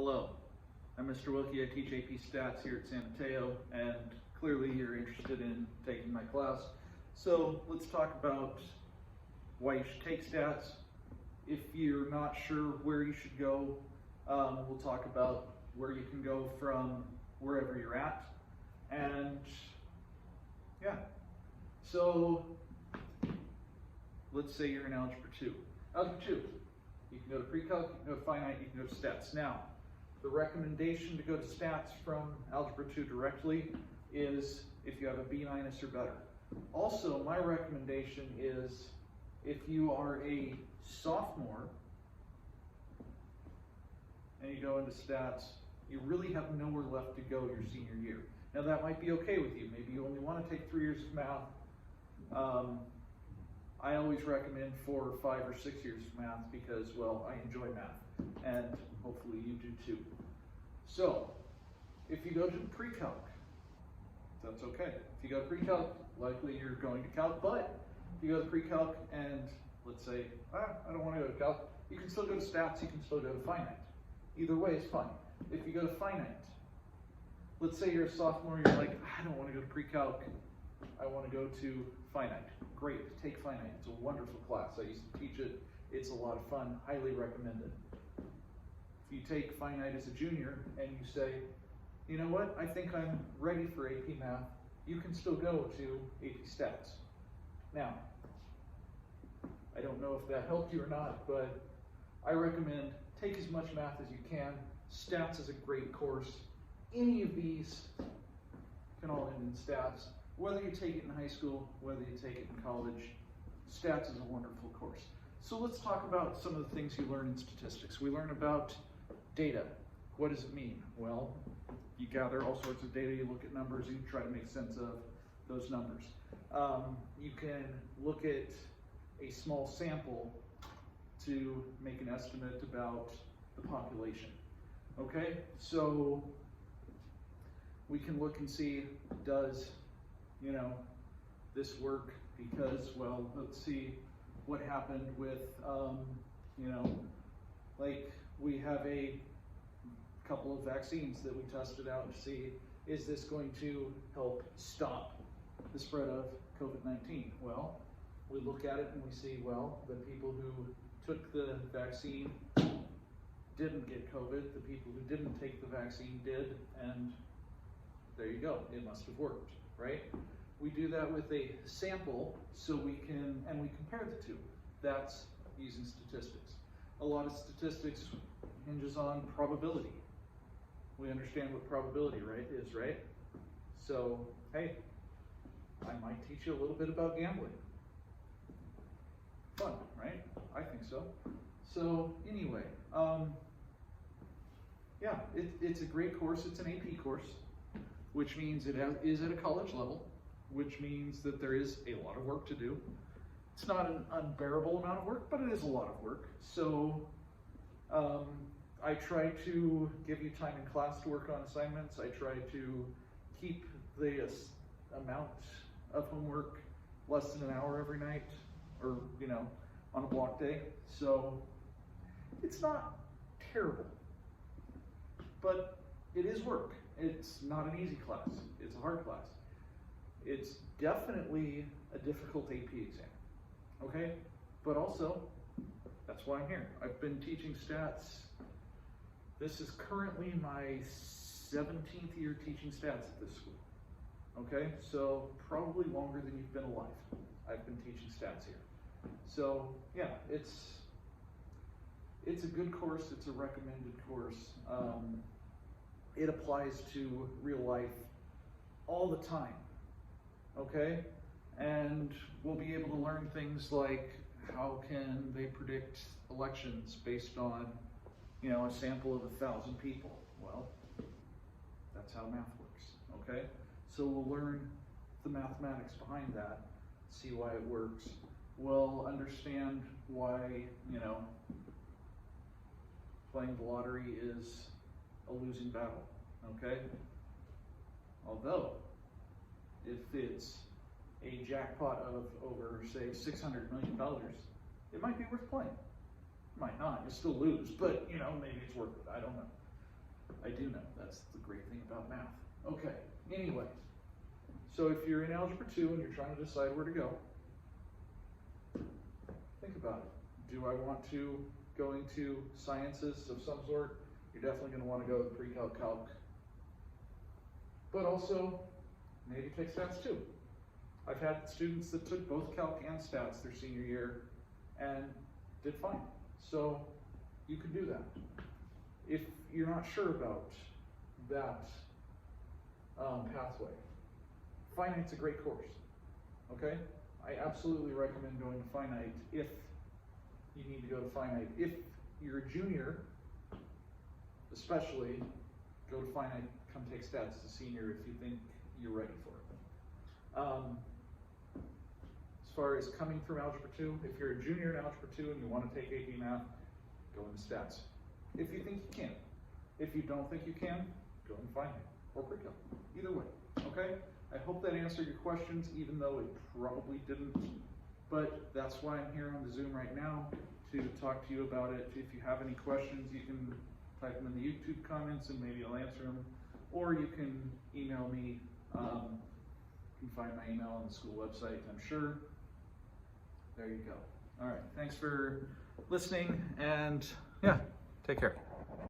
Hello, I'm Mr. Wilke. I teach AP Stats here at San Mateo, and clearly you're interested in taking my class. So let's talk about why you should take stats. If you're not sure where you should go, we'll talk about where you can go from wherever you're at. And yeah, so let's say you're in Algebra 2. Algebra 2, you can go to pre-calc, you can go to finite, you can go to stats. Now, the recommendation to go to stats from Algebra 2 directly is if you have a B- or better. Also, my recommendation is if you are a sophomore and you go into stats, you really have nowhere left to go your senior year. Now that might be okay with you. Maybe you only want to take 3 years of math. I always recommend 4 or 5 or 6 years of math because, well, I enjoy math, and hopefully you do too. So, if you go to pre-calc, that's okay. If you go to pre-calc, likely you're going to calc, but if you go to pre-calc and let's say, I don't want to go to calc, you can still go to stats, you can still go to finite. Either way is fine. If you go to finite, let's say you're a sophomore, you're like, I don't want to go to pre-calc, I want to go to finite. Great, take finite. It's a wonderful class. I used to teach it. It's a lot of fun. Highly recommended. If you take finite as a junior and you say, you know what, I think I'm ready for AP Math, you can still go to AP Stats. Now, I don't know if that helped you or not, but I recommend take as much math as you can. Stats is a great course. Any of these can all end in stats. Whether you take it in high school, whether you take it in college, stats is a wonderful course. So let's talk about some of the things you learn in statistics. We learn about data. What does it mean? Well, you gather all sorts of data, you look at numbers, you try to make sense of those numbers. You can look at a small sample to make an estimate about the population. Okay, so we can look and see, does this work? Because, well, let's see what happened with, like we have a couple of vaccines that we tested out to see, is this going to help stop the spread of COVID-19? Well, we look at it and we see, well, the people who took the vaccine didn't get COVID, the people who didn't take the vaccine did, and there you go, it must have worked, right? We do that with a sample so we can, and we compare the two. That's using statistics. A lot of statistics hinges on probability. We understand what probability is, right? So, hey, I might teach you a little bit about gambling. Fun, right? I think so. So anyway, yeah, it's a great course. It's an AP course, which means it is at a college level, which means that there is a lot of work to do. It's not an unbearable amount of work, but it is a lot of work. So I try to give you time in class to work on assignments. I try to keep the amount of homework less than an hour every night, or on a block day. So it's not terrible, but it is work. It's not an easy class. It's a hard class. It's definitely a difficult AP exam, okay? But also, that's why I'm here. I've been teaching stats. This is currently my 17th year teaching stats at this school, okay? So probably longer than you've been alive. I've been teaching stats here. So yeah, it's a good course. It's a recommended course. It applies to real life all the time, okay? And we'll be able to learn things like how can they predict elections based on, a sample of 1,000 people. Well, that's how math works, okay? So we'll learn the mathematics behind that, see why it works. We'll understand why, playing the lottery is a losing battle, okay? Although, if it's a jackpot of over, say, $600 million, it might be worth playing. Might not, you still lose, but maybe it's worth it, I don't know. I do know, that's the great thing about math. Okay, anyway, so if you're in Algebra 2 and you're trying to decide where to go, think about it. Do I want to go into sciences of some sort? You're definitely going to want to go to pre-calc, calc, but also maybe take stats too. I've had students that took both calc and stats their senior year and did fine. So you could do that. If you're not sure about that pathway, Finite's a great course, okay? I absolutely recommend going to Finite if you need to go to Finite. If you're a junior, especially, go to Finite, come take stats as a senior if you think you're ready for it. As far as coming from Algebra 2, if you're a junior in Algebra 2 and you want to take AP Math, go into stats. If you think you can. If you don't think you can, go and Finite or pre-calc. Either way, okay? I hope that answered your questions, even though it probably didn't. But that's why I'm here on the Zoom right now, to talk to you about it. If you have any questions, you can type them in the YouTube comments and maybe I'll answer them. Or you can email me. You can find my email on the school website, I'm sure. There you go. All right, thanks for listening, and yeah, take care.